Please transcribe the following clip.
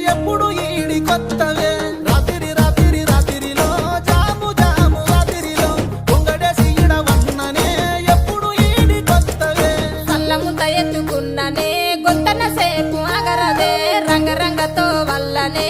ఎప్పుడు ఈడి కొత్తవే రాత్రిలో జాము జాము రాత్రిలో పొంగడేసి ఈడ వన్ననే ఎప్పుడు ఈడి కొత్తవే సల్లముత ఎత్తుకున్ననే గొంతన సేపు అగరదే రంగరంగతో వల్లనే